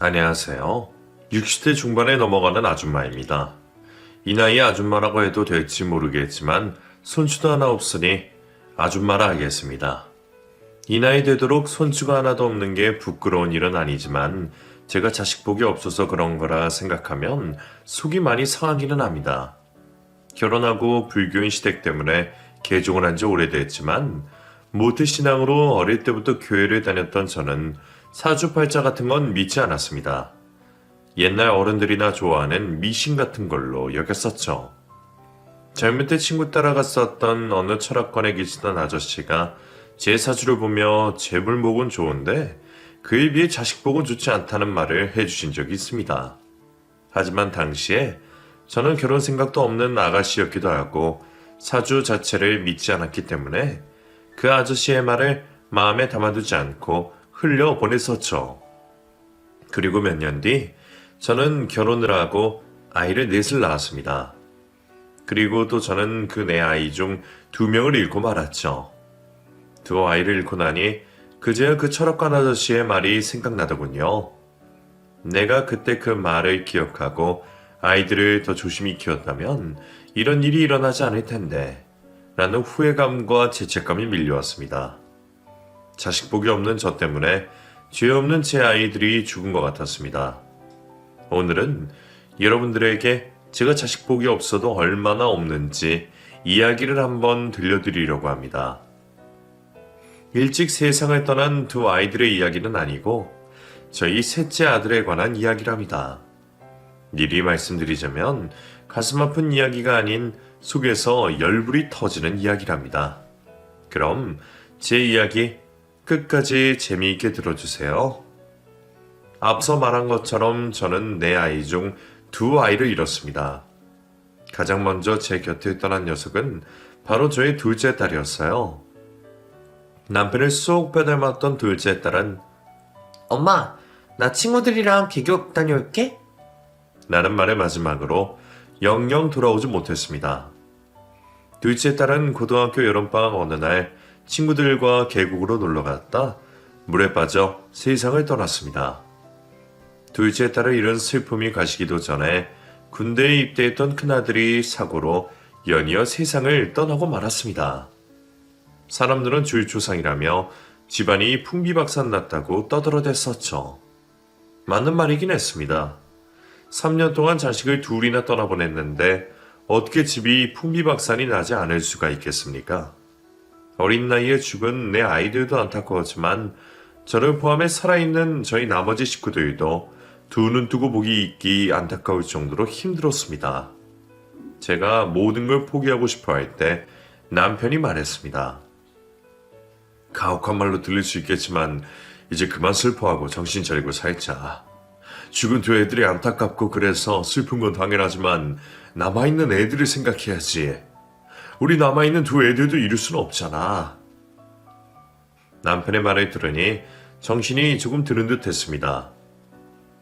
안녕하세요. 60대 중반에 넘어가는 아줌마입니다. 이 나이에 아줌마라고 해도 될지 모르겠지만 손주도 하나 없으니 아줌마라 하겠습니다. 이 나이 되도록 손주가 하나도 없는 게 부끄러운 일은 아니지만 제가 자식복이 없어서 그런 거라 생각하면 속이 많이 상하기는 합니다. 결혼하고 불교인 시댁 때문에 개종을 한 지 오래됐지만 모태신앙으로 어릴 때부터 교회를 다녔던 저는 사주팔자 같은 건 믿지 않았습니다. 옛날 어른들이나 좋아하는 미신 같은 걸로 여겼었죠. 젊을 때 친구 따라갔었던 어느 철학관에 계시던 아저씨가 제 사주를 보며 재물복은 좋은데 그에 비해 자식복은 좋지 않다는 말을 해주신 적이 있습니다. 하지만 당시에 저는 결혼 생각도 없는 아가씨였기도 하고 사주 자체를 믿지 않았기 때문에 그 아저씨의 말을 마음에 담아두지 않고 흘려보냈었죠. 그리고 몇 년 뒤 저는 결혼을 하고 아이를 넷을 낳았습니다. 그리고 또 저는 그 네 아이 중 2명을 잃고 말았죠. 두 아이를 잃고 나니 그제야 그 철학관 아저씨의 말이 생각나더군요. 내가 그때 그 말을 기억하고 아이들을 더 조심히 키웠다면 이런 일이 일어나지 않을 텐데 라는 후회감과 죄책감이 밀려왔습니다. 자식복이 없는 저 때문에 죄 없는 제 아이들이 죽은 것 같았습니다. 오늘은 여러분들에게 제가 자식복이 없어도 얼마나 없는지 이야기를 한번 들려드리려고 합니다. 일찍 세상을 떠난 두 아이들의 이야기는 아니고 저희 셋째 아들에 관한 이야기랍니다. 미리 말씀드리자면 가슴 아픈 이야기가 아닌 속에서 열불이 터지는 이야기랍니다. 그럼 제 이야기 끝까지 재미있게 들어주세요. 앞서 말한 것처럼 저는 네 아이 중 두 아이를 잃었습니다. 가장 먼저 제 곁을 떠난 녀석은 바로 저의 둘째 딸이었어요. 남편을 쏙 빼닮았던 둘째 딸은 엄마, 나 친구들이랑 개교 다녀올게. 라는 말의 마지막으로 영영 돌아오지 못했습니다. 둘째 딸은 고등학교 여름방학 어느 날 친구들과 계곡으로 놀러갔다 물에 빠져 세상을 떠났습니다. 둘째 딸을 잃은 슬픔이 가시기도 전에 군대에 입대했던 큰아들이 사고로 연이어 세상을 떠나고 말았습니다. 사람들은 줄초상이라며 집안이 풍비박산났다고 떠들어댔었죠. 맞는 말이긴 했습니다. 3년 동안 자식을 둘이나 떠나보냈는데 어떻게 집이 풍비박산이 나지 않을 수가 있겠습니까? 어린 나이에 죽은 내 아이들도 안타까웠지만 저를 포함해 살아있는 저희 나머지 식구들도 두 눈 뜨고 보기 있기 안타까울 정도로 힘들었습니다. 제가 모든 걸 포기하고 싶어 할 때 남편이 말했습니다. 가혹한 말로 들릴 수 있겠지만 이제 그만 슬퍼하고 정신 차리고 살자. 죽은 두 애들이 안타깝고 그래서 슬픈 건 당연하지만 남아있는 애들을 생각해야지. 우리 남아있는 두 애들도 잃을 수는 없잖아. 남편의 말을 들으니 정신이 조금 드는 듯 했습니다.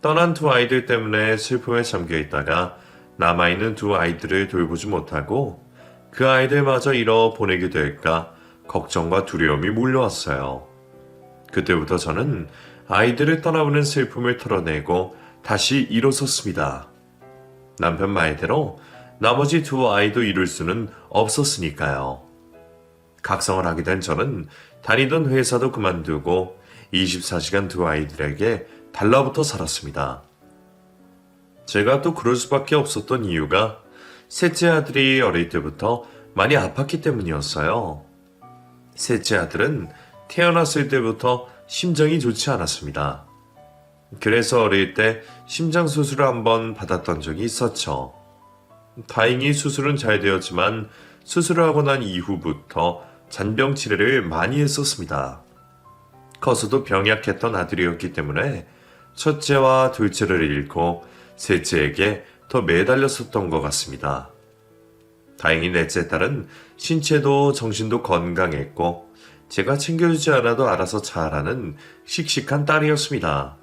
떠난 두 아이들 때문에 슬픔에 잠겨 있다가 남아있는 두 아이들을 돌보지 못하고 그 아이들마저 잃어보내게 될까 걱정과 두려움이 몰려왔어요. 그때부터 저는 아이들을 떠나보낸 슬픔을 털어내고 다시 일어섰습니다. 남편 말대로 나머지 두 아이도 이룰 수는 없었으니까요. 각성을 하게 된 저는 다니던 회사도 그만두고 24시간 두 아이들에게 달라붙어 살았습니다. 제가 또 그럴 수밖에 없었던 이유가 셋째 아들이 어릴 때부터 많이 아팠기 때문이었어요. 셋째 아들은 태어났을 때부터 심장이 좋지 않았습니다. 그래서 어릴 때 심장 수술을 한번 받았던 적이 있었죠. 다행히 수술은 잘 되었지만 수술을 하고 난 이후부터 잔병 치레를 많이 했었습니다. 커서도 병약했던 아들이었기 때문에 첫째와 둘째를 잃고 셋째에게 더 매달렸었던 것 같습니다. 다행히 넷째 딸은 신체도 정신도 건강했고 제가 챙겨주지 않아도 알아서 잘하는 씩씩한 딸이었습니다.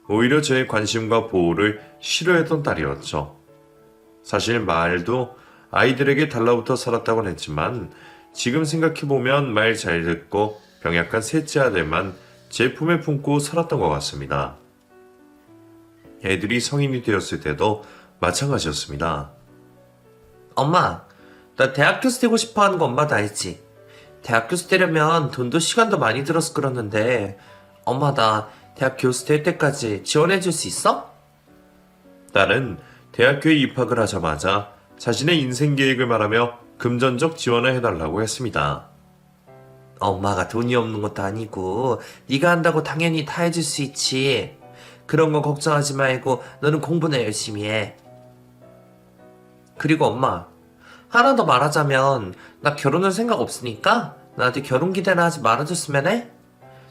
오히려 저의 관심과 보호를 싫어했던 딸이었죠. 사실 말도 아이들에게 달라붙어 살았다고는 했지만 지금 생각해보면 말 잘 듣고 병약한 셋째 아들만 제 품에 품고 살았던 것 같습니다. 애들이 성인이 되었을 때도 마찬가지였습니다. 엄마, 나 대학 교수 되고 싶어 하는 거 엄마도 알지? 대학 교수 되려면 돈도 시간도 많이 들어서 그러는데, 엄마 나 대학 교수 될 때까지 지원해 줄 수 있어? 딸은 대학교에 입학을 하자마자 자신의 인생 계획을 말하며 금전적 지원을 해달라고 했습니다. 엄마가 돈이 없는 것도 아니고 네가 한다고 당연히 다 해줄 수 있지. 그런 거 걱정하지 말고 너는 공부나 열심히 해. 그리고 엄마, 하나 더 말하자면 나 결혼할 생각 없으니까 나한테 결혼 기대나 하지 말아줬으면 해?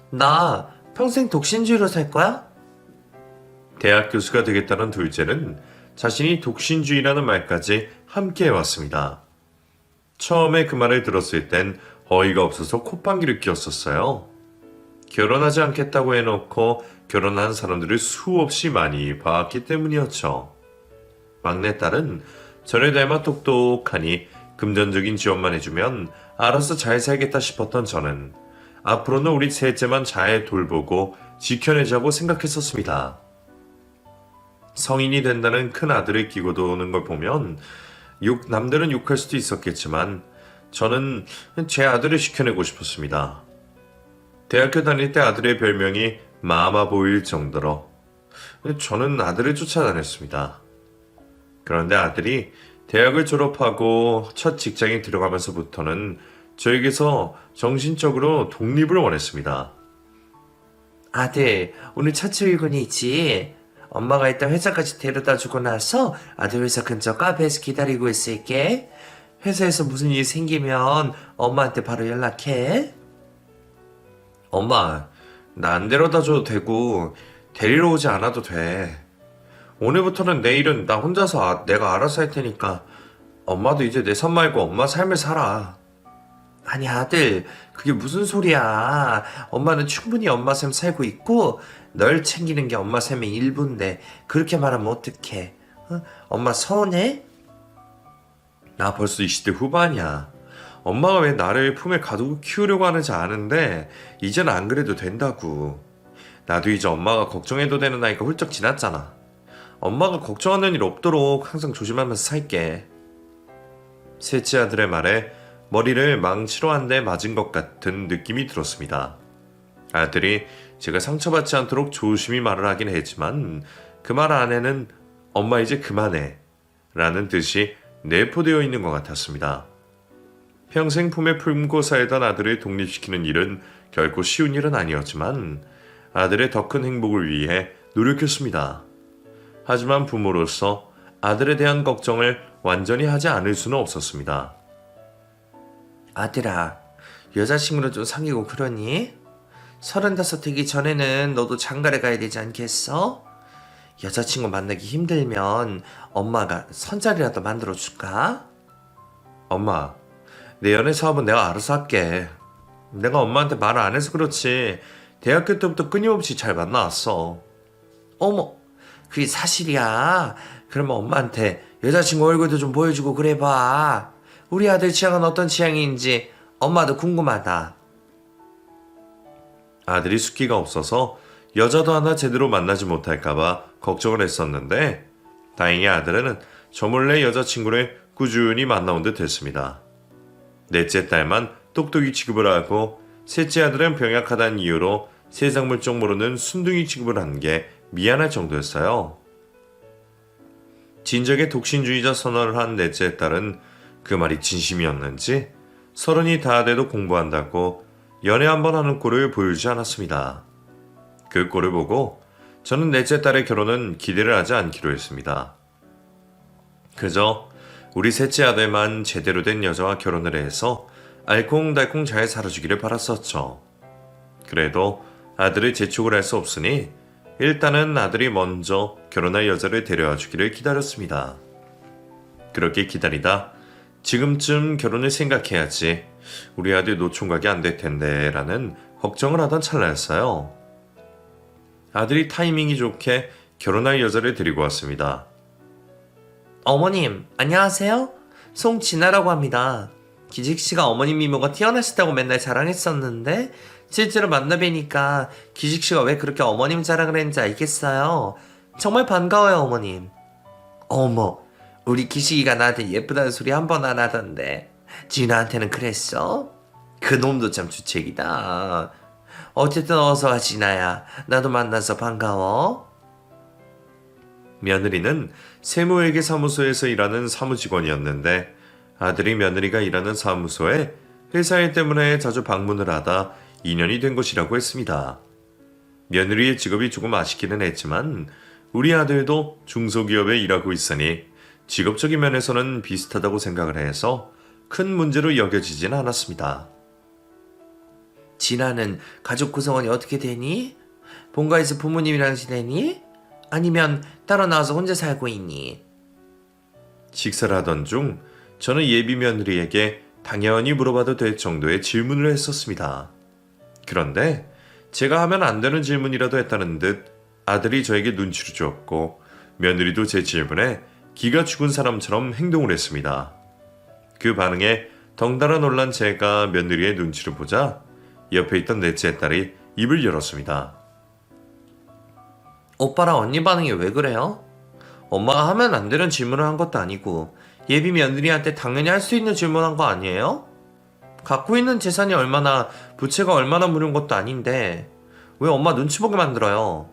나 평생 독신주의로 살 거야? 대학 교수가 되겠다는 둘째는 자신이 독신주의라는 말까지 함께 해왔습니다. 처음에 그 말을 들었을 땐 어이가 없어서 콧방귀를 뀌었었어요. 결혼하지 않겠다고 해놓고 결혼한 사람들을 수없이 많이 봐왔기 때문이었죠. 막내딸은 저를 닮아 똑똑하니 금전적인 지원만 해주면 알아서 잘 살겠다 싶었던 저는 앞으로는 우리 셋째만 잘 돌보고 지켜내자고 생각했었습니다. 성인이 된다는 큰 아들을 끼고 도는 걸 보면 남들은 욕할 수도 있었겠지만 저는 제 아들을 지켜내고 싶었습니다. 대학교 다닐 때 아들의 별명이 마마 보일 정도로 저는 아들을 쫓아다녔습니다. 그런데 아들이 대학을 졸업하고 첫 직장에 들어가면서부터는 저에게서 정신적으로 독립을 원했습니다. 아들, 오늘 첫 출근이지? 엄마가 일단 회사까지 데려다 주고 나서 아들 회사 근처 카페에서 기다리고 있을게. 회사에서 무슨 일 생기면 엄마한테 바로 연락해. 엄마, 나 안 데려다 줘도 되고 데리러 오지 않아도 돼. 오늘부터는 내일은 나 혼자서 내가 알아서 할 테니까 엄마도 이제 내 삶 말고 엄마 삶을 살아. 아니 아들, 그게 무슨 소리야. 엄마는 충분히 엄마 삶 살고 있고 널 챙기는 게 엄마 삶의 일부인데 그렇게 말하면 어떡해. 어? 엄마 서운해? 나 벌써 20대 후반이야. 엄마가 왜 나를 품에 가두고 키우려고 하는지 아는데 이제는 안 그래도 된다고. 나도 이제 엄마가 걱정해도 되는 나이가 훌쩍 지났잖아. 엄마가 걱정하는 일 없도록 항상 조심하면서 살게. 셋째 아들의 말에 머리를 망치로 한 대 맞은 것 같은 느낌이 들었습니다. 아들이 제가 상처받지 않도록 조심히 말을 하긴 했지만 그 말 안에는 엄마 이제 그만해 라는 뜻이 내포되어 있는 것 같았습니다. 평생 품에 품고 살던 아들을 독립시키는 일은 결코 쉬운 일은 아니었지만 아들의 더 큰 행복을 위해 노력했습니다. 하지만 부모로서 아들에 대한 걱정을 완전히 하지 않을 수는 없었습니다. 아들아, 여자친구를 좀 사귀고 그러니? 35 되기 전에는 너도 장가를 가야 되지 않겠어? 여자친구 만나기 힘들면 엄마가 선자리라도 만들어줄까? 엄마, 내 연애 사업은 내가 알아서 할게. 내가 엄마한테 말을 안 해서 그렇지 대학교 때부터 끊임없이 잘 만나왔어. 어머, 그게 사실이야. 그러면 엄마한테 여자친구 얼굴도 좀 보여주고 그래봐. 우리 아들 취향은 어떤 취향인지 엄마도 궁금하다. 아들이 숫기가 없어서 여자도 하나 제대로 만나지 못할까봐 걱정을 했었는데 다행히 아들은 저 몰래 여자친구를 꾸준히 만나온 듯 했습니다. 넷째 딸만 똑똑이 취급을 하고 셋째 아들은 병약하다는 이유로 세상 물정 모르는 순둥이 취급을 한 게 미안할 정도였어요. 진작에 독신주의자 선언을 한 넷째 딸은 그 말이 진심이었는지 30이 다 돼도 공부한다고 연애 한번 하는 꼴을 보여주지 않았습니다. 그 꼴을 보고 저는 넷째 딸의 결혼은 기대를 하지 않기로 했습니다. 그저 우리 셋째 아들만 제대로 된 여자와 결혼을 해서 알콩달콩 잘 살아주기를 바랐었죠. 그래도 아들을 재촉을 할 수 없으니 일단은 아들이 먼저 결혼할 여자를 데려와 주기를 기다렸습니다. 그렇게 기다리다 지금쯤 결혼을 생각해야지 우리 아들 노총각이 안 될 텐데 라는 걱정을 하던 찰나였어요. 아들이 타이밍이 좋게 결혼할 여자를 데리고 왔습니다. 어머님, 안녕하세요? 송진아라고 합니다. 기식씨가 어머님 미모가 뛰어나시다고 맨날 자랑했었는데 실제로 만나뵈니까 기식씨가 왜 그렇게 어머님 자랑을 했는지 알겠어요. 정말 반가워요, 어머님. 어머, 우리 기식이가 나한테 예쁘다는 소리 한 번 안 하던데 진아한테는 그랬어? 그놈도 참 주책이다. 어쨌든 어서 와, 진아야. 나도 만나서 반가워. 며느리는 세무회계 사무소에서 일하는 사무직원이었는데 아들이 며느리가 일하는 사무소에 회사 일 때문에 자주 방문을 하다 인연이 된 것이라고 했습니다. 며느리의 직업이 조금 아쉽기는 했지만 우리 아들도 중소기업에 일하고 있으니 직업적인 면에서는 비슷하다고 생각을 해서 큰 문제로 여겨지진 않았습니다. 진아는 가족 구성원이 어떻게 되니? 본가에서 부모님이랑 지내니? 아니면 따로 나와서 혼자 살고 있니? 식사를 하던 중 저는 예비 며느리에게 당연히 물어봐도 될 정도의 질문을 했었습니다. 그런데 제가 하면 안 되는 질문이라도 했다는 듯 아들이 저에게 눈치를 주었고 며느리도 제 질문에 기가 죽은 사람처럼 행동을 했습니다. 그 반응에 덩달아 놀란 제가 며느리의 눈치를 보자 옆에 있던 넷째 딸이 입을 열었습니다. 오빠랑 언니 반응이 왜 그래요? 엄마가 하면 안 되는 질문을 한 것도 아니고 예비 며느리한테 당연히 할 수 있는 질문한 거 아니에요? 갖고 있는 재산이 얼마나 부채가 얼마나 무른 것도 아닌데 왜 엄마 눈치 보게 만들어요?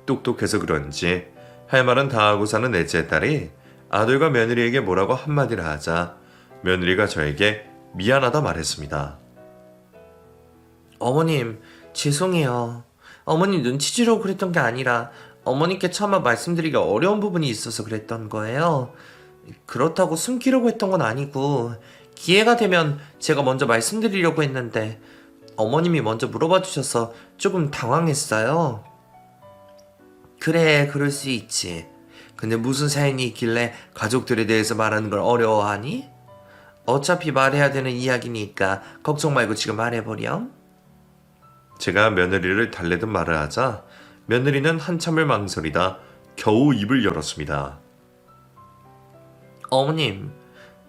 똑똑해서 그런지 할 말은 다 하고 사는 넷째 딸이 아들과 며느리에게 뭐라고 한마디를 하자 며느리가 저에게 미안하다 말했습니다. 어머님, 죄송해요. 어머님 눈치 주려고 그랬던 게 아니라 어머님께 차마 말씀드리기 어려운 부분이 있어서 그랬던 거예요. 그렇다고 숨기려고 했던 건 아니고 기회가 되면 제가 먼저 말씀드리려고 했는데 어머님이 먼저 물어봐 주셔서 조금 당황했어요. 그래, 그럴 수 있지. 근데 무슨 사연이 있길래 가족들에 대해서 말하는 걸 어려워하니? 어차피 말해야 되는 이야기니까 걱정 말고 지금 말해보렴. 제가 며느리를 달래듯 말을 하자 며느리는 한참을 망설이다 겨우 입을 열었습니다. 어머님,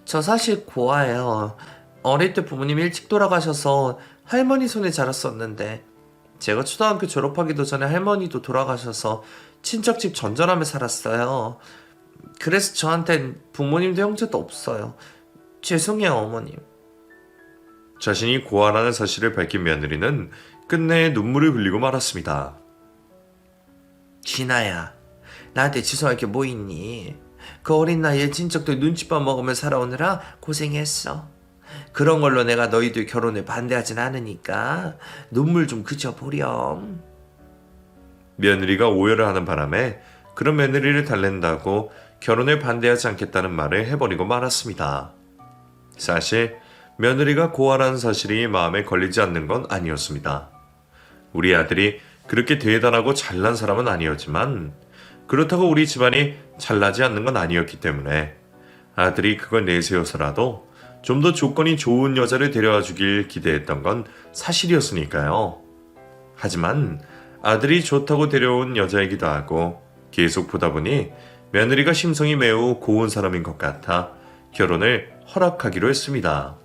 저 사실 고아예요. 어릴 때 부모님 일찍 돌아가셔서 할머니 손에 자랐었는데 제가 초등학교 졸업하기도 전에 할머니도 돌아가셔서 친척집 전전하며 살았어요. 그래서 저한텐 부모님도 형제도 없어요. 죄송해요, 어머님. 자신이 고아라는 사실을 밝힌 며느리는 끝내 눈물을 흘리고 말았습니다. 진아야, 나한테 죄송할 게 뭐 있니? 그 어린 나이에 친척들 눈칫밥 먹으며 살아오느라 고생했어. 그런 걸로 내가 너희들 결혼을 반대하진 않으니까 눈물 좀 그쳐보렴. 며느리가 오해를 하는 바람에 그런 며느리를 달랜다고 결혼을 반대하지 않겠다는 말을 해버리고 말았습니다. 사실 며느리가 고아라는 사실이 마음에 걸리지 않는 건 아니었습니다. 우리 아들이 그렇게 대단하고 잘난 사람은 아니었지만 그렇다고 우리 집안이 잘나지 않는 건 아니었기 때문에 아들이 그걸 내세워서라도 좀 더 조건이 좋은 여자를 데려와 주길 기대했던 건 사실이었으니까요. 하지만 아들이 좋다고 데려온 여자이기도 하고 계속 보다 보니 며느리가 심성이 매우 고운 사람인 것 같아 결혼을 허락하기로 했습니다.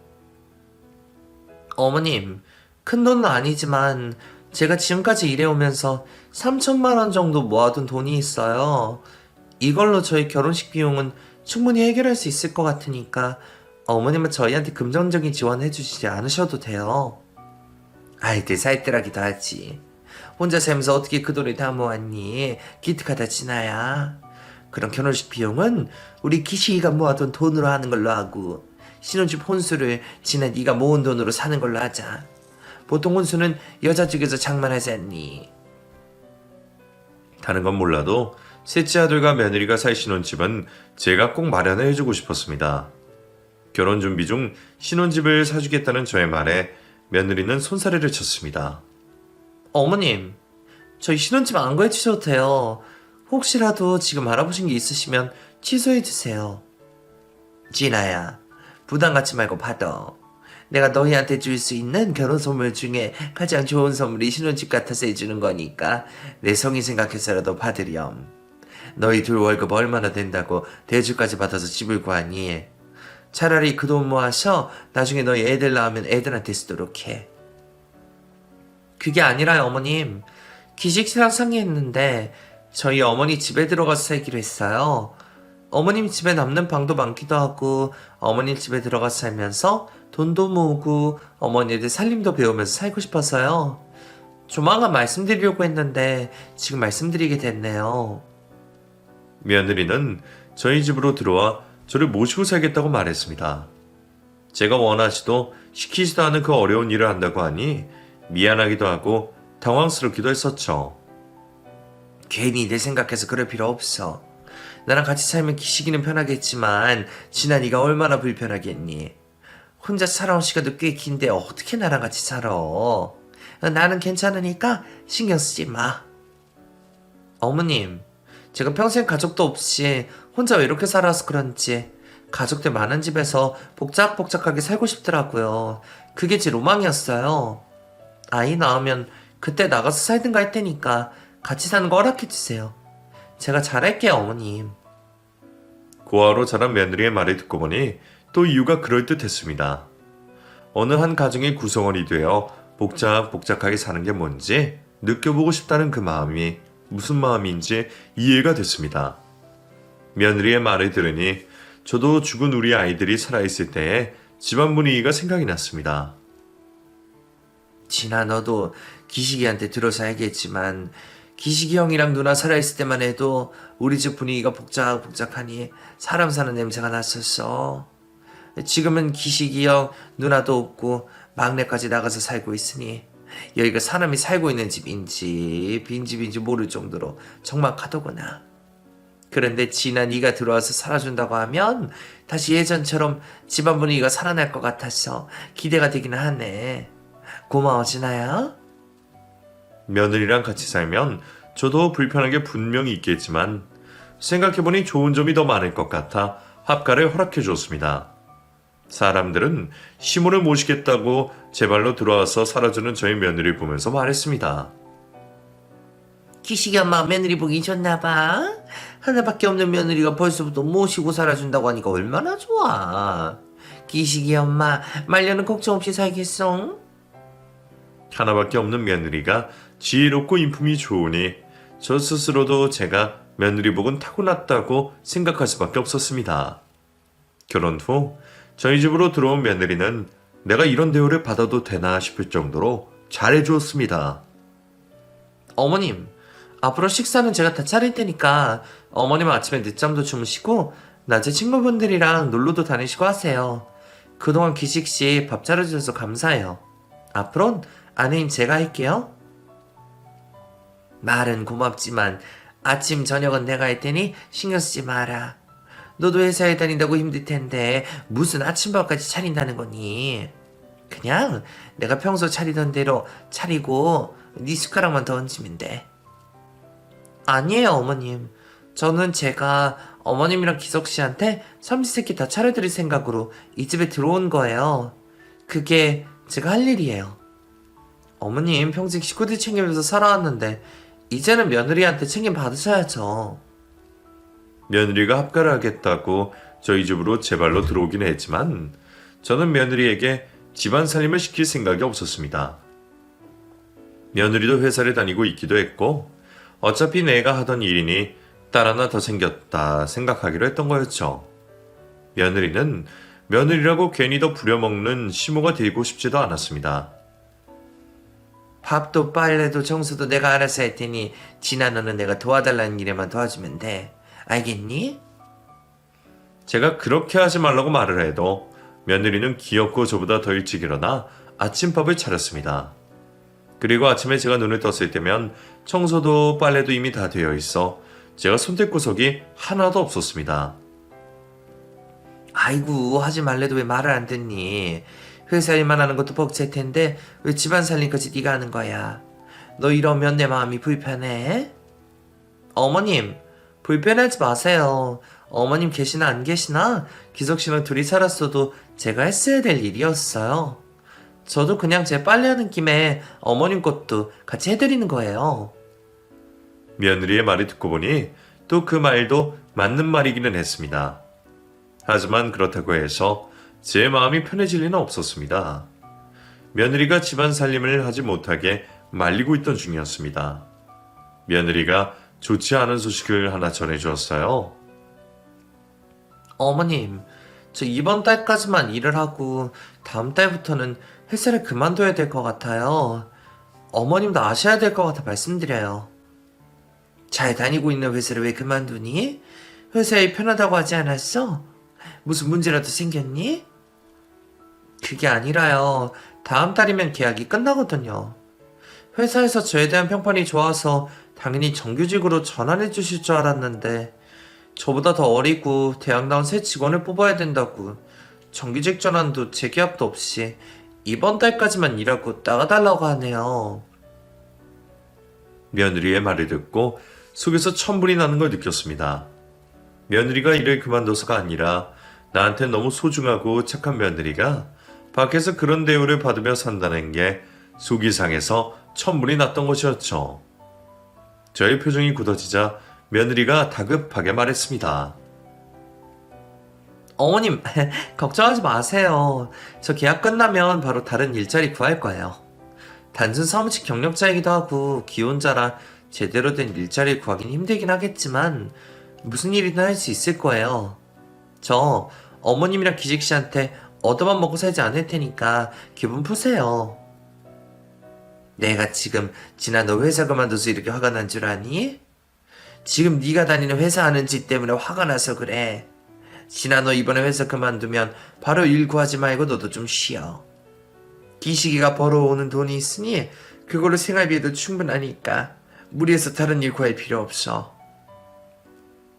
어머님, 큰 돈은 아니지만 제가 지금까지 일해오면서 3천만 원 정도 모아둔 돈이 있어요. 이걸로 저희 결혼식 비용은 충분히 해결할 수 있을 것 같으니까 어머님은 저희한테 금전적인 지원 해주시지 않으셔도 돼요. 아이들 살뜰하기도 하지. 혼자 살면서 어떻게 그 돈을 다 모았니? 기특하다, 진아야. 그럼 결혼식 비용은 우리 기식이가 모아둔 돈으로 하는 걸로 하고 신혼집 혼수를 진아 네가 모은 돈으로 사는 걸로 하자. 보통 혼수는 여자 쪽에서 장만하지 않니? 다른 건 몰라도 셋째 아들과 며느리가 살 신혼집은 제가 꼭 마련해 해주고 싶었습니다. 결혼 준비 중 신혼집을 사주겠다는 저의 말에 며느리는 손사래를 쳤습니다. 어머님, 저희 신혼집 안 구해주셔도 돼요. 혹시라도 지금 알아보신 게 있으시면 취소해주세요. 진아야, 부담 갖지 말고 받아. 내가 너희한테 줄 수 있는 결혼 선물 중에 가장 좋은 선물이 신혼집 같아서 해주는 거니까 내 성의 생각해서라도 받으렴. 너희 둘 월급 얼마나 된다고 대출까지 받아서 집을 구하니? 차라리 그 돈 모아서 나중에 너희 애들 낳으면 애들한테 쓰도록 해. 그게 아니라요, 어머님. 기식이랑 상의했는데 저희 어머니 집에 들어가서 살기로 했어요. 어머님 집에 남는 방도 많기도 하고 어머님 집에 들어가서 살면서 돈도 모으고 어머니들 살림도 배우면서 살고 싶어서요. 조만간 말씀드리려고 했는데 지금 말씀드리게 됐네요. 며느리는 저희 집으로 들어와 저를 모시고 살겠다고 말했습니다. 제가 원하지도 시키지도 않은 그 어려운 일을 한다고 하니 미안하기도 하고 당황스럽기도 했었죠. 괜히 내 생각해서 그럴 필요 없어. 나랑 같이 살면 기시기는 편하겠지만 지난 네가 얼마나 불편하겠니. 혼자 살아온 시간도 꽤 긴데 어떻게 나랑 같이 살아. 나는 괜찮으니까 신경 쓰지 마. 어머님, 제가 평생 가족도 없이 혼자 외롭게 살아서 그런지 가족들 많은 집에서 복작복작하게 살고 싶더라고요. 그게 제 로망이었어요. 아이 낳으면 그때 나가서 살든가 할 테니까 같이 사는 거 허락해주세요. 제가 잘할게요, 어머님. 고아로 자란 며느리의 말을 듣고 보니 또 이유가 그럴듯했습니다. 어느 한 가정의 구성원이 되어 복작복작하게 사는 게 뭔지 느껴보고 싶다는 그 마음이 무슨 마음인지 이해가 됐습니다. 며느리의 말을 들으니 저도 죽은 우리 아이들이 살아있을 때의 집안 분위기가 생각이 났습니다. 진아, 너도 기식이한테 들어서 알겠지만 기식이 형이랑 누나 살아있을 때만 해도 우리 집 분위기가 복작복작하니 사람 사는 냄새가 났었어. 지금은 기식이 형, 누나도 없고 막내까지 나가서 살고 있으니 여기가 사람이 살고 있는 집인지 빈집인지 모를 정도로 적막하더구나. 그런데 진아 네가 들어와서 살아준다고 하면 다시 예전처럼 집안 분위기가 살아날 것 같아서 기대가 되기는 하네. 고마워, 진아야. 며느리랑 같이 살면 저도 불편한 게 분명히 있겠지만 생각해보니 좋은 점이 더 많을 것 같아 합가를 허락해 줬습니다. 사람들은 시몬을 모시겠다고 제 발로 들어와서 살아주는 저희 며느리를 보면서 말했습니다. 기식이 엄마 며느리 보기 좋나봐. 하나밖에 없는 며느리가 벌써부터 모시고 살아준다고 하니까 얼마나 좋아. 기식이 엄마 말년은 걱정 없이 살겠어. 하나밖에 없는 며느리가 지혜롭고 인품이 좋으니 저 스스로도 제가 며느리 복은 타고났다고 생각할 수밖에 없었습니다. 결혼 후 저희 집으로 들어온 며느리는 내가 이런 대우를 받아도 되나 싶을 정도로 잘해주었습니다. 어머님, 앞으로 식사는 제가 다 차릴 테니까 어머님은 아침에 늦잠도 주무시고 낮에 친구분들이랑 놀러도 다니시고 하세요. 그동안 기식씨 밥 차려주셔서 감사해요. 앞으론 아내인 제가 할게요. 말은 고맙지만 아침 저녁은 내가 할 테니 신경 쓰지 마라. 너도 회사에 다닌다고 힘들 텐데 무슨 아침밥까지 차린다는 거니? 그냥 내가 평소 차리던 대로 차리고 네 숟가락만 더 얹으면 돼. 아니에요, 어머님. 저는 제가 어머님이랑 기석씨한테 삼시세끼 다 차려드릴 생각으로 이 집에 들어온 거예요. 그게 제가 할 일이에요. 어머님 평생 식구들 챙기면서 살아왔는데 이제는 며느리한테 책임 받으셔야죠. 며느리가 합가를 하겠다고 저희 집으로 제 발로 들어오긴 했지만 저는 며느리에게 집안 살림을 시킬 생각이 없었습니다. 며느리도 회사를 다니고 있기도 했고 어차피 내가 하던 일이니 딸 하나 더 생겼다 생각하기로 했던 거였죠. 며느리는 며느리라고 괜히 더 부려먹는 시모가 되고 싶지도 않았습니다. 밥도 빨래도 청소도 내가 알아서 할 테니 진아 너는 내가 도와달라는 일에만 도와주면 돼. 알겠니? 제가 그렇게 하지 말라고 말을 해도 며느리는 귀엽고 저보다 더 일찍 일어나 아침밥을 차렸습니다. 그리고 아침에 제가 눈을 떴을 때면 청소도 빨래도 이미 다 되어 있어 제가 손댈 구석이 하나도 없었습니다. 아이고 하지 말래도 왜 말을 안 듣니? 회사 일만 하는 것도 벅찰 텐데 왜 집안 살림까지 네가 하는 거야? 너 이러면 내 마음이 불편해? 어머님 불편하지 마세요. 어머님 계시나 안 계시나 기석씨랑 둘이 살았어도 제가 했어야 될 일이었어요. 저도 그냥 제 빨래하는 김에 어머님 것도 같이 해드리는 거예요. 며느리의 말을 듣고 보니 또 그 말도 맞는 말이기는 했습니다. 하지만 그렇다고 해서 제 마음이 편해질 리는 없었습니다. 며느리가 집안 살림을 하지 못하게 말리고 있던 중이었습니다. 며느리가 좋지 않은 소식을 하나 전해주었어요. 어머님, 저 이번 달까지만 일을 하고 다음 달부터는 회사를 그만둬야 될 것 같아요. 어머님도 아셔야 될 것 같아 말씀드려요. 잘 다니고 있는 회사를 왜 그만두니? 회사에 편하다고 하지 않았어? 무슨 문제라도 생겼니? 그게 아니라요. 다음 달이면 계약이 끝나거든요. 회사에서 저에 대한 평판이 좋아서 당연히 정규직으로 전환해 주실 줄 알았는데 저보다 더 어리고 대학 나온 새 직원을 뽑아야 된다고 정규직 전환도 재계약도 없이 이번 달까지만 일하고 나가달라고 하네요. 며느리의 말을 듣고 속에서 천불이 나는 걸 느꼈습니다. 며느리가 일을 그만둬서가 아니라 나한테 너무 소중하고 착한 며느리가 밖에서 그런 대우를 받으며 산다는 게 속이 상해서 천불이 났던 것이었죠. 저의 표정이 굳어지자 며느리가 다급하게 말했습니다. 어머님, 걱정하지 마세요. 저 계약 끝나면 바로 다른 일자리 구할 거예요. 단순 사무직 경력자이기도 하고 기혼자라 제대로 된 일자리를 구하긴 힘들긴 하겠지만 무슨 일이든 할 수 있을 거예요. 저 어머님이랑 기식 씨한테 얻어만 먹고 살지 않을 테니까 기분 푸세요. 내가 지금 지난 너 회사 그만둬서 이렇게 화가 난 줄 아니? 지금 네가 다니는 회사 하는 짓 때문에 화가 나서 그래. 지난 너 이번에 회사 그만두면 바로 일 구하지 말고 너도 좀 쉬어. 기식이가 벌어오는 돈이 있으니 그걸로 생활비에도 충분하니까 무리해서 다른 일 구할 필요 없어.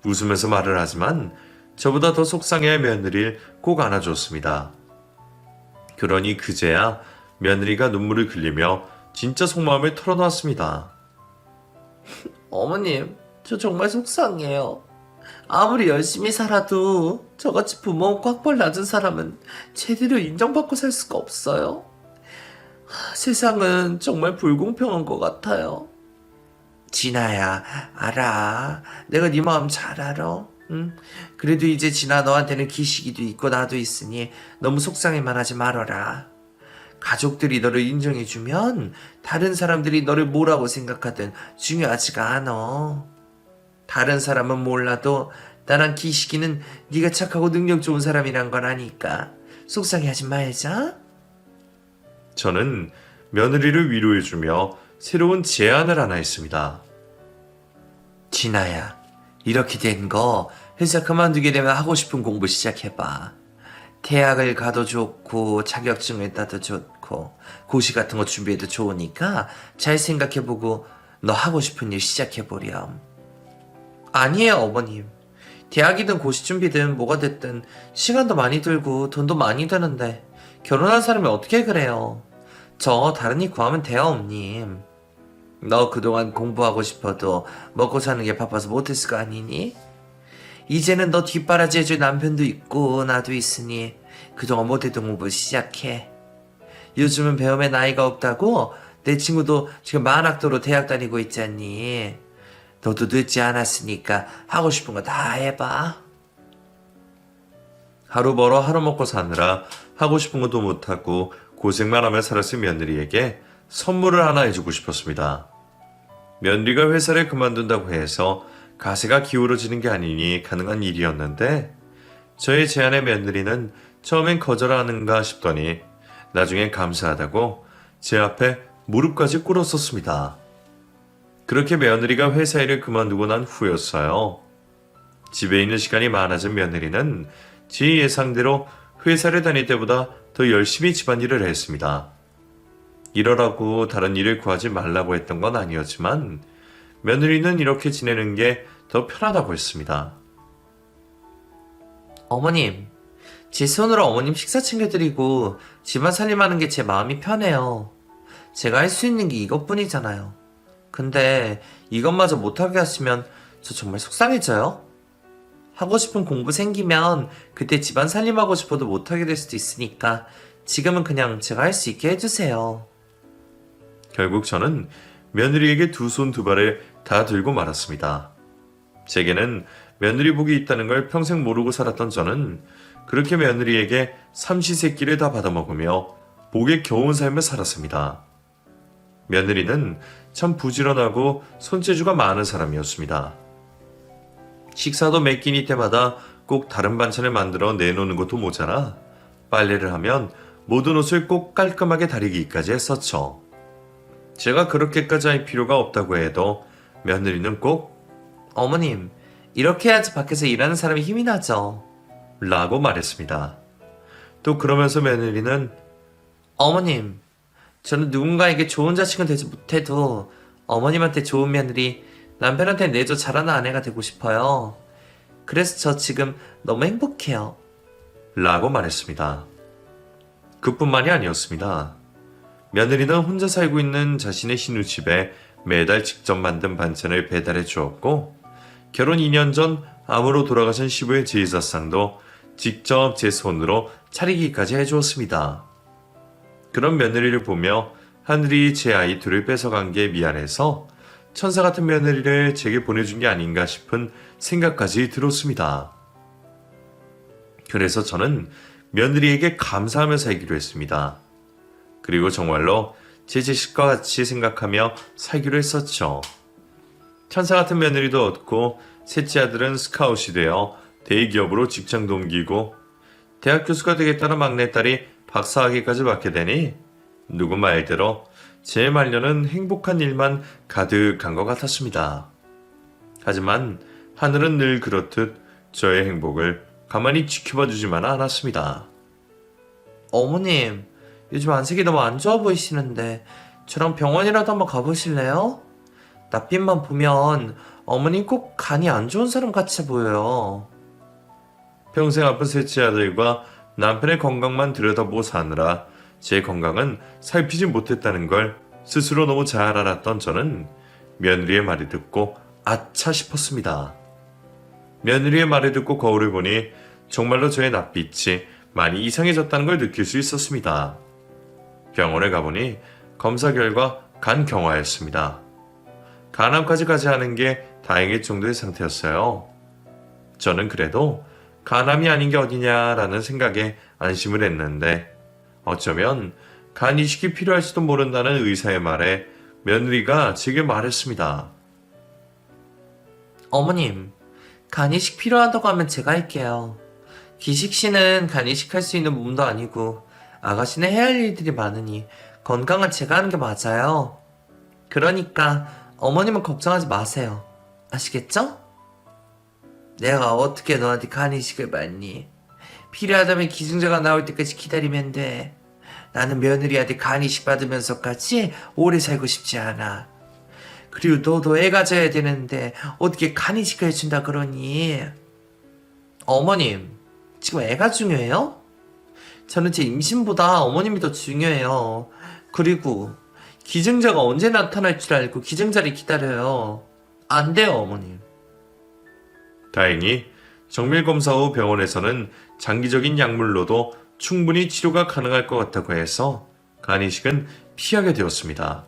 웃으면서 말을 하지만 저보다 더 속상해할 며느리를 꼭 안아줬습니다. 그러니 그제야 며느리가 눈물을 흘리며 진짜 속마음을 털어놓았습니다. 어머님, 저 정말 속상해요. 아무리 열심히 살아도 저같이 부모님 꽉벌 낮은 사람은 제대로 인정받고 살 수가 없어요. 세상은 정말 불공평한 것 같아요. 진아야, 알아. 내가 네 마음 잘 알아. 응? 그래도 이제 진아 너한테는 기식이도 있고 나도 있으니 너무 속상해만 하지 말아라. 가족들이 너를 인정해주면 다른 사람들이 너를 뭐라고 생각하든 중요하지가 않아. 다른 사람은 몰라도 나랑 기식이는 네가 착하고 능력 좋은 사람이란 걸 아니까 속상해하지 말자. 저는 며느리를 위로해주며 새로운 제안을 하나 했습니다. 진아야, 이렇게 된 거 회사 그만두게 되면 하고 싶은 공부 시작해봐. 대학을 가도 좋고 자격증을 따도 좋고 고시 같은 거 준비해도 좋으니까 잘 생각해보고 너 하고 싶은 일 시작해보렴. 아니에요, 어머님. 대학이든 고시 준비든 뭐가 됐든 시간도 많이 들고 돈도 많이 드는데 결혼한 사람이 어떻게 그래요. 저 다른 일 구하면 돼요, 어머님. 너 그동안 공부하고 싶어도 먹고 사는 게 바빠서 못했을 거 아니니? 이제는 너 뒷바라지 해줄 남편도 있고 나도 있으니 그동안 못했던 공부 시작해. 요즘은 배움에 나이가 없다고 내 친구도 지금 만학도로 대학 다니고 있잖니. 너도 늦지 않았으니까 하고 싶은 거 다 해봐. 하루 벌어 하루 먹고 사느라 하고 싶은 것도 못하고 고생만 하며 살았을 며느리에게 선물을 하나 해주고 싶었습니다. 며느리가 회사를 그만둔다고 해서 가세가 기울어지는 게 아니니 가능한 일이었는데 저의 제안에 며느리는 처음엔 거절하는가 싶더니 나중엔 감사하다고 제 앞에 무릎까지 꿇었었습니다. 그렇게 며느리가 회사 일을 그만두고 난 후였어요. 집에 있는 시간이 많아진 며느리는 제 예상대로 회사를 다닐 때보다 더 열심히 집안일을 했습니다. 이러라고 다른 일을 구하지 말라고 했던 건 아니었지만 며느리는 이렇게 지내는 게 더 편하다고 했습니다. 어머님, 제 손으로 어머님 식사 챙겨드리고 집안 살림하는 게 제 마음이 편해요. 제가 할 수 있는 게 이것뿐이잖아요. 근데 이것마저 못하게 하시면 저 정말 속상해져요. 하고 싶은 공부 생기면 그때 집안 살림하고 싶어도 못하게 될 수도 있으니까 지금은 그냥 제가 할 수 있게 해주세요. 결국 저는 며느리에게 두 손 두 발을 다 들고 말았습니다. 제게는 며느리 복이 있다는 걸 평생 모르고 살았던 저는 그렇게 며느리에게 삼시세끼를 다 받아먹으며 복에 겨운 삶을 살았습니다. 며느리는 참 부지런하고 손재주가 많은 사람이었습니다. 식사도 매 끼니 때마다 꼭 다른 반찬을 만들어 내놓는 것도 모자라 빨래를 하면 모든 옷을 꼭 깔끔하게 다리기까지 했었죠. 제가 그렇게까지 할 필요가 없다고 해도 며느리는 꼭 어머님, 이렇게 해야지 밖에서 일하는 사람이 힘이 나죠. 라고 말했습니다. 또 그러면서 며느리는 어머님, 저는 누군가에게 좋은 자식은 되지 못해도 어머님한테 좋은 며느리, 남편한테 내조 잘하는 아내가 되고 싶어요. 그래서 저 지금 너무 행복해요. 라고 말했습니다. 그뿐만이 아니었습니다. 며느리는 혼자 살고 있는 자신의 신우집에 매달 직접 만든 반찬을 배달해 주었고 결혼 2년 전 암으로 돌아가신 시부의 제사상도 직접 제 손으로 차리기까지 해주었습니다. 그런 며느리를 보며 하늘이 제 아이 둘을 뺏어간 게 미안해서 천사 같은 며느리를 제게 보내준 게 아닌가 싶은 생각까지 들었습니다. 그래서 저는 며느리에게 감사하며 살기로 했습니다. 그리고 정말로 제 자식과 같이 생각하며 살기로 했었죠. 천사 같은 며느리도 얻고 셋째 아들은 스카웃이 되어 대기업으로 직장도 옮기고 대학 교수가 되겠다는 막내딸이 박사학위까지 받게 되니 누구 말대로 제 말년은 행복한 일만 가득한 것 같았습니다. 하지만 하늘은 늘 그렇듯 저의 행복을 가만히 지켜봐 주지만 않았습니다. 어머님, 요즘 안색이 너무 안 좋아 보이시는데 저랑 병원이라도 한번 가보실래요? 낯빛만 보면 어머님 꼭 간이 안 좋은 사람 같이 보여요. 평생 아픈 셋째 아들과 남편의 건강만 들여다보고 사느라 제 건강은 살피지 못했다는 걸 스스로 너무 잘 알았던 저는 며느리의 말을 듣고 아차 싶었습니다. 며느리의 말을 듣고 거울을 보니 정말로 저의 낯빛이 많이 이상해졌다는 걸 느낄 수 있었습니다. 병원에 가보니 검사 결과 간 경화였습니다. 간암까지 가지 않은 게 다행일 정도의 상태였어요. 저는 그래도 간암이 아닌 게 어디냐라는 생각에 안심을 했는데 어쩌면 간 이식이 필요할지도 모른다는 의사의 말에 며느리가 제게 말했습니다. 어머님, 간 이식 필요하다고 하면 제가 할게요. 기식 씨는 간 이식할 수 있는 몸도 아니고 아가씨는 해야 할 일들이 많으니 건강은 제가 하는 게 맞아요. 그러니까 어머님은 걱정하지 마세요. 아시겠죠? 내가 어떻게 너한테 간 이식을 받니? 필요하다면 기증자가 나올 때까지 기다리면 돼. 나는 며느리한테 간 이식 받으면서까지 오래 살고 싶지 않아. 그리고 너도 애 가져야 되는데 어떻게 간 이식을 해준다 그러니? 어머님, 지금 애가 중요해요? 저는 제 임신보다 어머님이 더 중요해요. 그리고 기증자가 언제 나타날 줄 알고 기증자를 기다려요. 안 돼요, 어머님. 다행히 정밀검사 후 병원에서는 장기적인 약물로도 충분히 치료가 가능할 것 같다고 해서 간 이식은 피하게 되었습니다.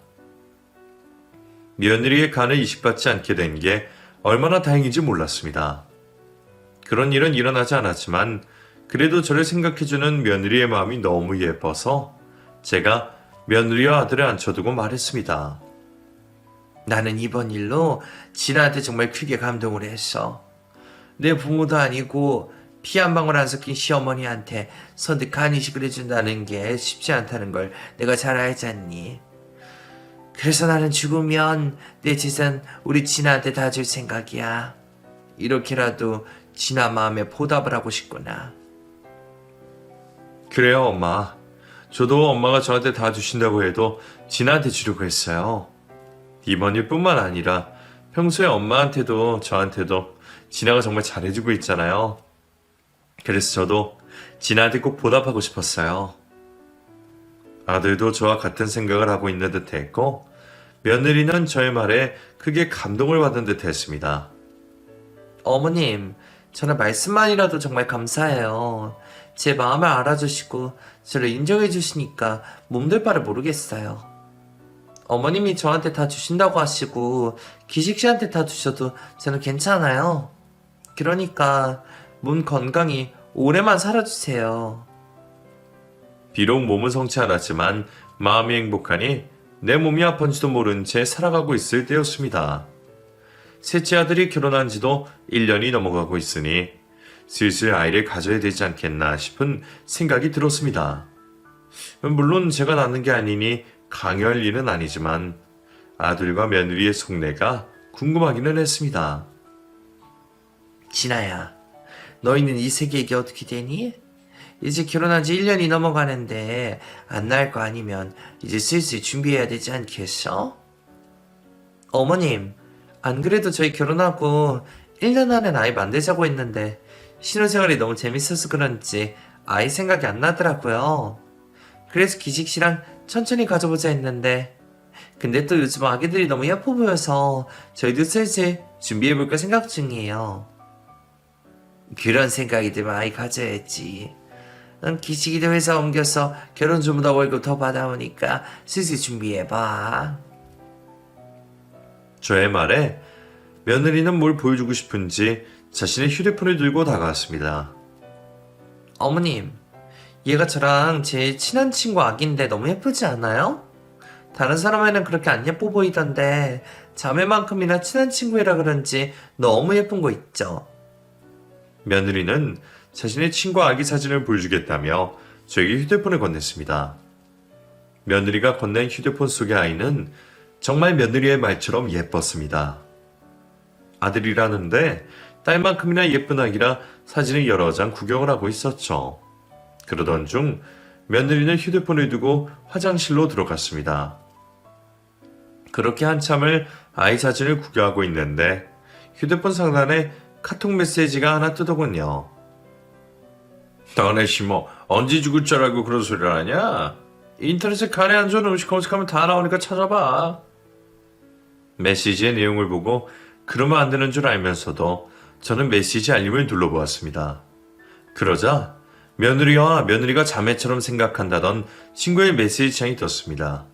며느리의 간을 이식받지 않게 된 게 얼마나 다행인지 몰랐습니다. 그런 일은 일어나지 않았지만 그래도 저를 생각해주는 며느리의 마음이 너무 예뻐서 제가 며느리와 아들을 앉혀두고 말했습니다. 나는 이번 일로 진아한테 정말 크게 감동을 했어. 내 부모도 아니고 피 한 방울 안 섞인 시어머니한테 선뜻 간 이식을 해준다는 게 쉽지 않다는 걸 내가 잘 알지 않니? 그래서 나는 죽으면 내 재산 우리 진아한테 다 줄 생각이야. 이렇게라도 진아 마음에 보답을 하고 싶구나. 그래요, 엄마. 저도 엄마가 저한테 다 주신다고 해도 진아한테 주려고 했어요. 이번 일뿐만 아니라 평소에 엄마한테도 저한테도 진아가 정말 잘해주고 있잖아요. 그래서 저도 진아한테 꼭 보답하고 싶었어요. 아들도 저와 같은 생각을 하고 있는 듯 했고 며느리는 저의 말에 크게 감동을 받은 듯 했습니다. 어머님, 저는 말씀만이라도 정말 감사해요. 제 마음을 알아주시고 저를 인정해 주시니까 몸둘 바를 모르겠어요. 어머님이 저한테 다 주신다고 하시고 기식 씨한테 다 주셔도 저는 괜찮아요. 그러니까 몸 건강히 오래만 살아주세요. 비록 몸은 성치 않았지만 마음이 행복하니 내 몸이 아픈지도 모른 채 살아가고 있을 때였습니다. 셋째 아들이 결혼한 지도 1년이 넘어가고 있으니 슬슬 아이를 가져야 되지 않겠나 싶은 생각이 들었습니다. 물론 제가 낳는 게 아니니 강요할 일은 아니지만 아들과 며느리의 속내가 궁금하기는 했습니다. 진아야, 너희는 이 세계에게 어떻게 되니? 이제 결혼한 지 1년이 넘어가는데 안 낳을 거 아니면 이제 슬슬 준비해야 되지 않겠어? 어머님, 안 그래도 저희 결혼하고 1년 안에 아이 만들자고 했는데 신혼생활이 너무 재밌어서 그런지 아이 생각이 안 나더라고요. 그래서 기식씨랑 천천히 가져보자 했는데 근데 또 요즘 아기들이 너무 예뻐 보여서 저희도 슬슬 준비해볼까 생각 중이에요. 그런 생각이 들면 아이 가져야지. 기식이도 회사 옮겨서 결혼 전보다 월급 더 받아오니까 슬슬 준비해봐. 저의 말에 며느리는 뭘 보여주고 싶은지 자신의 휴대폰을 들고 다가왔습니다. 어머님, 얘가 저랑 제일 친한 친구 아기인데 너무 예쁘지 않아요? 다른 사람에는 그렇게 안 예뻐 보이던데 자매만큼이나 친한 친구이라 그런지 너무 예쁜 거 있죠? 며느리는 자신의 친구 아기 사진을 보여주겠다며 저에게 휴대폰을 건넸습니다. 며느리가 건넨 휴대폰 속의 아이는 정말 며느리의 말처럼 예뻤습니다. 아들이라는데 딸만큼이나 예쁜 아기라 사진을 여러 장 구경을 하고 있었죠. 그러던 중 며느리는 휴대폰을 두고 화장실로 들어갔습니다. 그렇게 한참을 아이 사진을 구경하고 있는데 휴대폰 상단에 카톡 메시지가 하나 뜨더군요. 너네 시모 언제 죽을 줄 알고 그런 소리를 하냐? 인터넷에 간에 안 좋은 음식 검색하면 다 나오니까 찾아봐. 메시지의 내용을 보고 그러면 안 되는 줄 알면서도 저는 메시지 알림을 눌러보았습니다. 그러자 며느리와 며느리가 자매처럼 생각한다던 친구의 메시지 창이 떴습니다.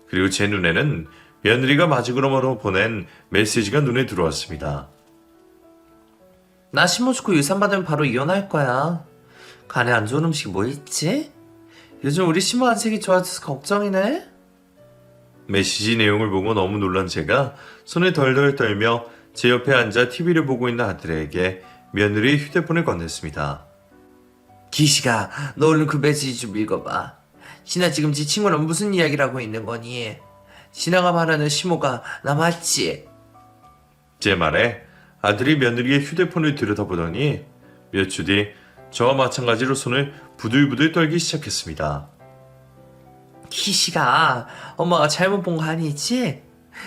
그리고 제 눈에는 며느리가 마지막으로 보낸 메시지가 눈에 들어왔습니다. 나 신모 죽고 유산 받으면 바로 이혼할 거야. 간에 안 좋은 음식 뭐 있지? 요즘 우리 신모 안색이 좋아져서 걱정이네? 메시지 내용을 보고 너무 놀란 제가 손을 덜덜 떨며 제 옆에 앉아 TV를 보고 있는 아들에게 며느리의 휴대폰을 건넸습니다. 기시가, 너 얼른 그 메시지 좀 읽어봐. 신아 지금 지 친구랑 무슨 이야기를 하고 있는 거니? 신아가 말하는 시모가 나 맞지? 제 말에 아들이 며느리의 휴대폰을 들여다보더니 몇 주 뒤 저와 마찬가지로 손을 부들부들 떨기 시작했습니다. 기시가, 엄마가 잘못 본 거 아니지?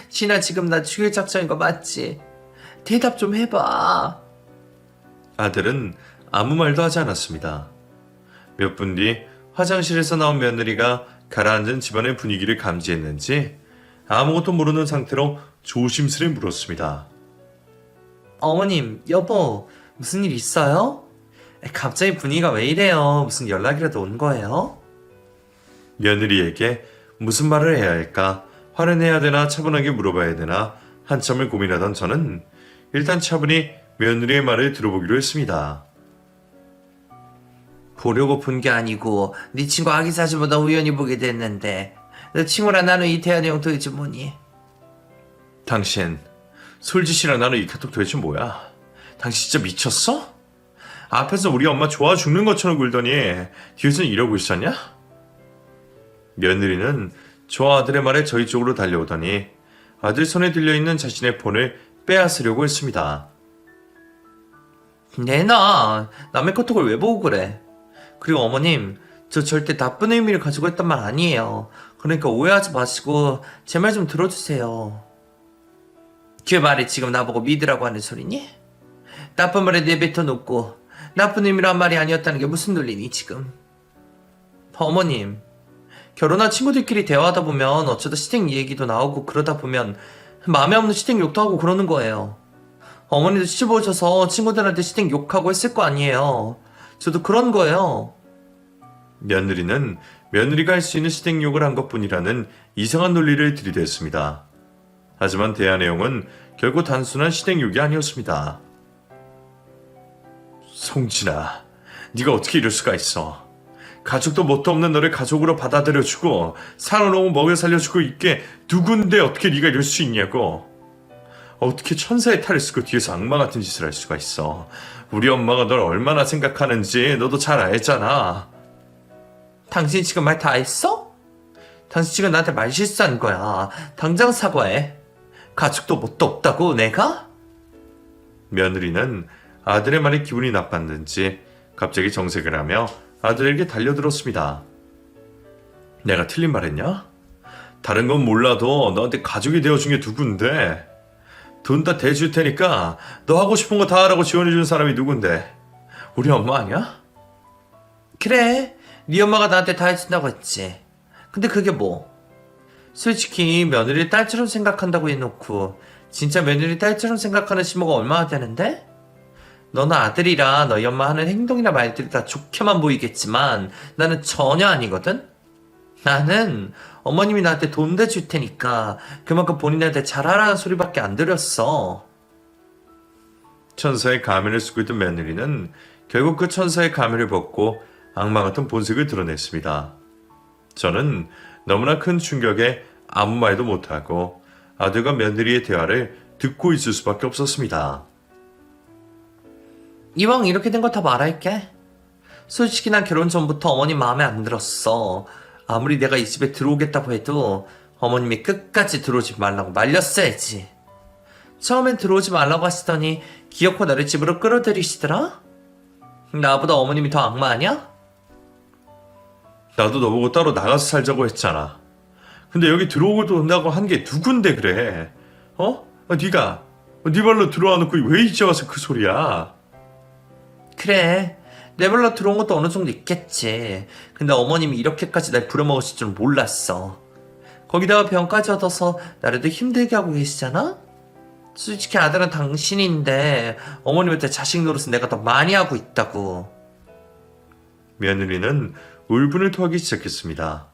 신아 지금 나 죽일 작정인 거 맞지? 대답 좀 해봐. 아들은 아무 말도 하지 않았습니다. 몇 분 뒤 화장실에서 나온 며느리가 가라앉은 집안의 분위기를 감지했는지 아무것도 모르는 상태로 조심스레 물었습니다. 어머님, 여보, 무슨 일 있어요? 갑자기 분위기가 왜 이래요? 무슨 연락이라도 온 거예요? 며느리에게 무슨 말을 해야 할까? 화를 내야 되나 차분하게 물어봐야 되나 한참을 고민하던 저는 일단 차분히 며느리의 말을 들어보기로 했습니다. 보려고 본 게 아니고 네 친구 아기 사진보다 우연히 보게 됐는데 너 친구랑 나눈 이 대화 내용 도대체 뭐니? 당신 솔지씨랑 나는 이 카톡 도대체 뭐야? 당신 진짜 미쳤어? 앞에서 우리 엄마 좋아 죽는 것처럼 굴더니 뒤에서는 이러고 있었냐? 며느리는 저 아들의 말에 저희 쪽으로 달려오더니 아들 손에 들려있는 자신의 폰을 빼앗으려고 했습니다. 내놔. 남의 카톡을 왜 보고 그래? 그리고 어머님, 저 절대 나쁜 의미를 가지고 했단 말 아니에요. 그러니까 오해하지 마시고 제 말 좀 들어주세요. 그 말이 지금 나보고 믿으라고 하는 소리니? 나쁜 말에 내뱉어 놓고 나쁜 의미로 한 말이 아니었다는 게 무슨 논리니 지금? 어머님, 결혼한 친구들끼리 대화하다 보면 어쩌다 시댁 얘기도 나오고 그러다 보면 마음에 없는 시댁 욕도 하고 그러는 거예요. 어머니도 시집 오셔서 친구들한테 시댁 욕하고 했을 거 아니에요. 저도 그런 거예요. 며느리는 며느리가 할 수 있는 시댁 욕을 한 것뿐이라는 이상한 논리를 들이댔습니다. 하지만 대화 내용은 결코 단순한 시댁 욕이 아니었습니다. 송진아, 네가 어떻게 이럴 수가 있어? 가족도 뭣도 없는 너를 가족으로 받아들여주고 살아놓은 먹여 살려주고 있게 누군데 어떻게 네가 이럴 수 있냐고. 어떻게 천사의 탈을 쓰고 뒤에서 악마 같은 짓을 할 수가 있어. 우리 엄마가 널 얼마나 생각하는지 너도 잘 알잖아. 당신 지금 말 다 했어? 당신 지금 나한테 말 실수한 거야. 당장 사과해. 가족도 뭣도 없다고 내가? 며느리는 아들의 말에 기분이 나빴는지 갑자기 정색을 하며 아들에게 달려들었습니다. 내가 틀린 말 했냐? 다른 건 몰라도 너한테 가족이 되어준 게 누군데? 돈 다 대줄 테니까 너 하고 싶은 거 다 하라고 지원해준 사람이 누군데? 우리 엄마 아니야? 그래, 네 엄마가 나한테 다 해준다고 했지. 근데 그게 뭐? 솔직히 며느리 딸처럼 생각한다고 해놓고 진짜 며느리 딸처럼 생각하는 시모가 얼마나 되는데? 너는 아들이라 너희 엄마 하는 행동이나 말들이 다 좋게만 보이겠지만 나는 전혀 아니거든? 나는 어머님이 나한테 돈 대줄 테니까 그만큼 본인한테 잘하라는 소리밖에 안 들었어. 천사의 가면을 쓰고 있던 며느리는 결국 그 천사의 가면을 벗고 악마 같은 본색을 드러냈습니다. 저는 너무나 큰 충격에 아무 말도 못하고 아들과 며느리의 대화를 듣고 있을 수밖에 없었습니다. 이왕 이렇게 된 거 다 말할게. 솔직히 난 결혼 전부터 어머님 마음에 안 들었어. 아무리 내가 이 집에 들어오겠다고 해도 어머님이 끝까지 들어오지 말라고 말렸어야지. 처음엔 들어오지 말라고 하시더니 기어코 나를 집으로 끌어들이시더라? 나보다 어머님이 더 악마 아니야? 나도 너보고 따로 나가서 살자고 했잖아. 근데 여기 들어오고도 온다고 한 게 누군데 그래? 네가 네 발로 들어와 놓고 왜 이제 와서 그 소리야? 그래, 내 발로 들어온 것도 어느 정도 있겠지. 근데 어머님이 이렇게까지 날 부려먹으실 줄 몰랐어. 거기다가 병까지 얻어서 나를 더 힘들게 하고 계시잖아? 솔직히 아들은 당신인데 어머님한테 자식 노릇은 내가 더 많이 하고 있다고. 며느리는 울분을 토하기 시작했습니다.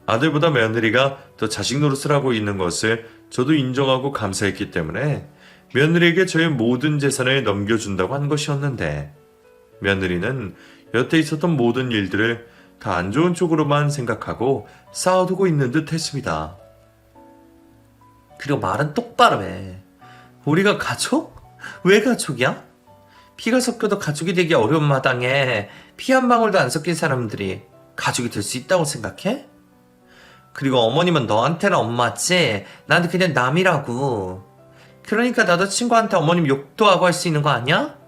아들보다 며느리가 더 자식 노릇을 하고 있는 것을 저도 인정하고 감사했기 때문에 며느리에게 저의 모든 재산을 넘겨준다고 한 것이었는데 며느리는 여태 있었던 모든 일들을 다 안 좋은 쪽으로만 생각하고 쌓아두고 있는 듯 했습니다. 그리고 말은 똑바로 해. 우리가 가족? 왜 가족이야? 피가 섞여도 가족이 되기 어려운 마당에 피 한 방울도 안 섞인 사람들이 가족이 될 수 있다고 생각해? 그리고 어머님은 너한테는 엄마지 나한테 그냥 남이라고. 그러니까 나도 친구한테 어머님 욕도 하고 할 수 있는 거 아니야?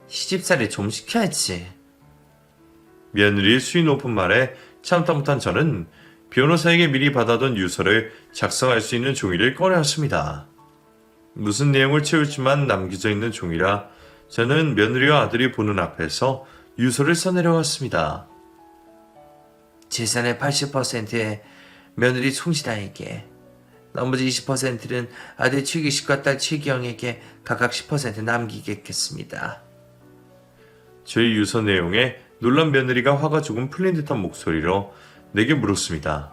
시집살이 좀 시켜야지. 며느리의 수위 높은 말에 참다 못한 저는 변호사에게 미리 받아둔 유서를 작성할 수 있는 종이를 꺼내왔습니다. 무슨 내용을 채울지만 남겨져 있는 종이라 저는 며느리와 아들이 보는 앞에서 유서를 써내려왔습니다. 재산의 80%에 며느리 송신아에게, 나머지 20%는 아들 최기식과 딸 최기영에게 각각 10% 남기겠습니다. 저의 유서 내용에 놀란 며느리가 화가 조금 풀린 듯한 목소리로 내게 물었습니다.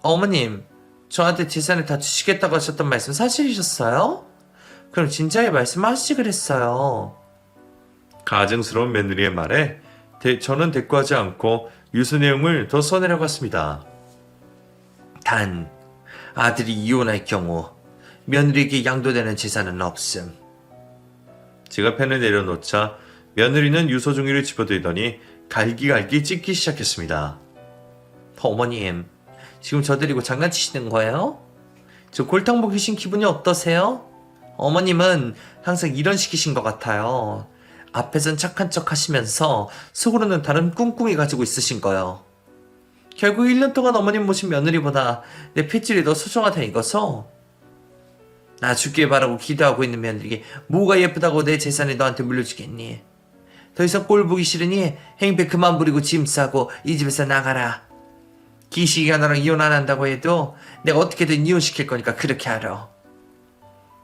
어머님, 저한테 재산을 다 주시겠다고 하셨던 말씀 사실이셨어요? 그럼 진작에 말씀하시지 그랬어요. 가증스러운 며느리의 말에 저는 대꾸하지 않고 유서 내용을 더 써내려갔습니다. 단, 아들이 이혼할 경우 며느리에게 양도되는 재산은 없음. 제가 펜을 내려놓자 며느리는 유서 종이를 집어들더니 갈기갈기 찢기 시작했습니다. 어머님, 지금 저 데리고 장난치시는 거예요? 저 골탕 먹이신 기분이 어떠세요? 어머님은 항상 이런 식이신 것 같아요. 앞에선 착한 척 하시면서 속으로는 다른 꿍꿍이 가지고 있으신 거요. 결국 1년 동안 어머님 모신 며느리보다 내 핏줄이 더 소중하다 이거서? 나 죽길 바라고 기도하고 있는 며느리에게 뭐가 예쁘다고 내 재산을 너한테 물려주겠니? 더 이상 꼴 보기 싫으니 행패 그만 부리고 짐 싸고 이 집에서 나가라. 기식이가 너랑 이혼 안 한다고 해도 내가 어떻게든 이혼시킬 거니까 그렇게 하라.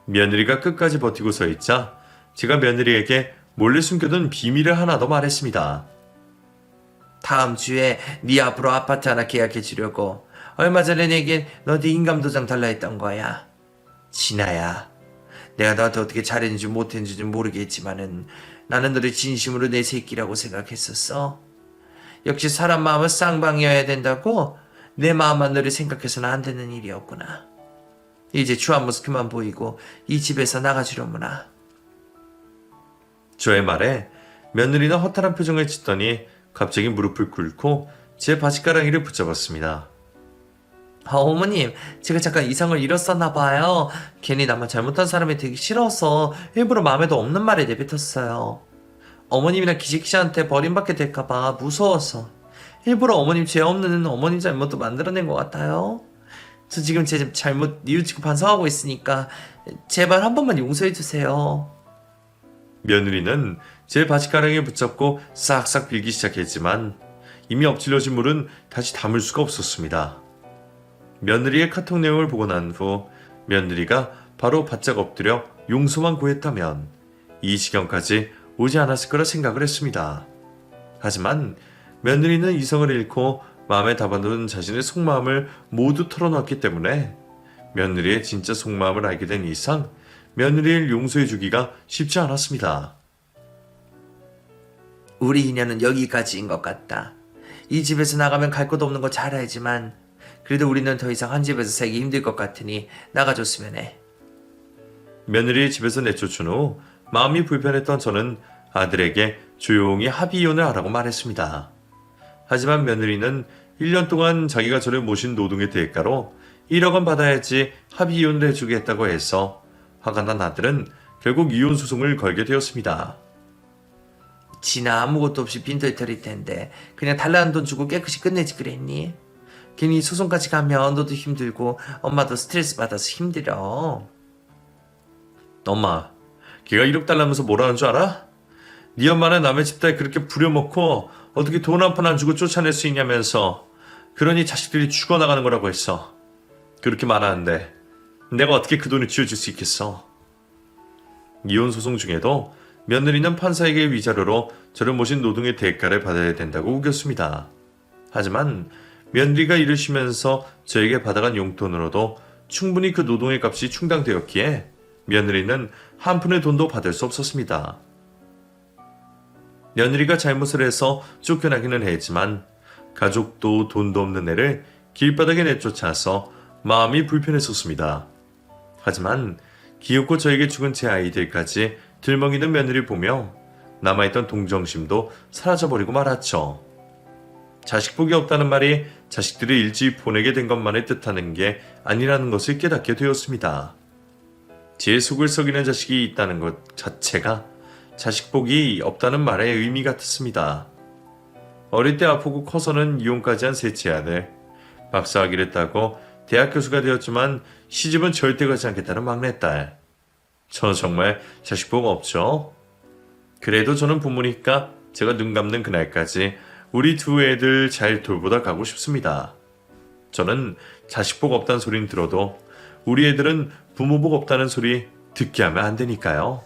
며느리가 끝까지 버티고 서 있자 제가 며느리에게 몰래 숨겨둔 비밀을 하나 더 말했습니다. 다음 주에 네 앞으로 아파트 하나 계약해 주려고 얼마 전에 내겐 너한테 인감도장 달라 했던 거야. 진아야, 내가 너한테 어떻게 잘했는지 못했는지 모르겠지만은 나는 너를 진심으로 내 새끼라고 생각했었어. 역시 사람 마음은 쌍방이어야 된다고? 내 마음만 늘 생각해서는 안 되는 일이었구나. 이제 주한 모습만 보이고 이 집에서 나가주려무나. 저의 말에 며느리는 허탈한 표정을 짓더니 갑자기 무릎을 꿇고 제 바지가랑이를 붙잡았습니다. 어머님, 제가 잠깐 이성을 잃었었나 봐요. 괜히 나만 잘못한 사람이 되기 싫어서 일부러 마음에도 없는 말을 내뱉었어요. 어머님이랑 기식씨한테 버림받게 될까봐 무서워서 일부러 어머님 죄 없는 어머님 잘못도 만들어낸 것 같아요. 저 지금 제 잘못 뉘우치고 반성하고 있으니까 제발 한 번만 용서해 주세요. 며느리는 제 바지가랑이를 붙잡고 싹싹 빌기 시작했지만 이미 엎질러진 물은 다시 담을 수가 없었습니다. 며느리의 카톡 내용을 보고 난 후 며느리가 바로 바짝 엎드려 용서만 구했다면 이 지경까지 오지 않았을 거라 생각을 했습니다. 하지만 며느리는 이성을 잃고 마음에 담아둔 자신의 속마음을 모두 털어놨기 때문에 며느리의 진짜 속마음을 알게 된 이상 며느리를 용서해주기가 쉽지 않았습니다. 우리 인연은 여기까지인 것 같다. 이 집에서 나가면 갈 곳 없는 거 잘 알지만 그래도 우리는 더 이상 한 집에서 살기 힘들 것 같으니 나가줬으면 해. 며느리를 집에서 내쫓은 후 마음이 불편했던 저는 아들에게 조용히 합의 이혼을 하라고 말했습니다. 하지만 며느리는 1년 동안 자기가 저를 모신 노동의 대가로 1억 원 받아야지 합의 이혼을 해주겠다고 해서 화가 난 아들은 결국 이혼 소송을 걸게 되었습니다. 지나 아무것도 없이 빈털터릴 텐데 그냥 달라는 돈 주고 깨끗이 끝내지 그랬니? 괜히 소송까지 가면 너도 힘들고 엄마도 스트레스 받아서 힘들어. 엄마, 걔가 1억 달라면서 뭐라는 줄 알아? 네 엄마는 남의 집딸 그렇게 부려먹고 어떻게 돈 한 푼 안 주고 쫓아낼 수 있냐면서 그러니 자식들이 죽어나가는 거라고 했어. 그렇게 말하는데 내가 어떻게 그 돈을 쥐어줄 수 있겠어? 이혼 소송 중에도 며느리는 판사에게 위자료로 저를 모신 노동의 대가를 받아야 된다고 우겼습니다. 하지만 며느리가 일을 쉬면서 저에게 받아간 용돈으로도 충분히 그 노동의 값이 충당되었기에 며느리는 한 푼의 돈도 받을 수 없었습니다. 며느리가 잘못을 해서 쫓겨나기는 했지만 가족도 돈도 없는 애를 길바닥에 내쫓아서 마음이 불편했었습니다. 하지만 귀엽고 저에게 죽은 제 아이들까지 들먹이는 며느리를 보며 남아있던 동정심도 사라져버리고 말았죠. 자식 복이 없다는 말이 자식들을 일찍 보내게 된 것만을 뜻하는 게 아니라는 것을 깨닫게 되었습니다. 제 속을 썩이는 자식이 있다는 것 자체가 자식 복이 없다는 말의 의미 같았습니다. 어릴 때 아프고 커서는 이혼까지 한 셋째 아들, 박사학위를 따고 대학 교수가 되었지만 시집은 절대 가지 않겠다는 막내딸. 저는 정말 자식 복 없죠? 그래도 저는 부모니까 제가 눈 감는 그날까지 우리 두 애들 잘 돌보다 가고 싶습니다. 저는 자식 복 없다는 소리는 들어도 우리 애들은 부모 복 없다는 소리 듣게 하면 안 되니까요.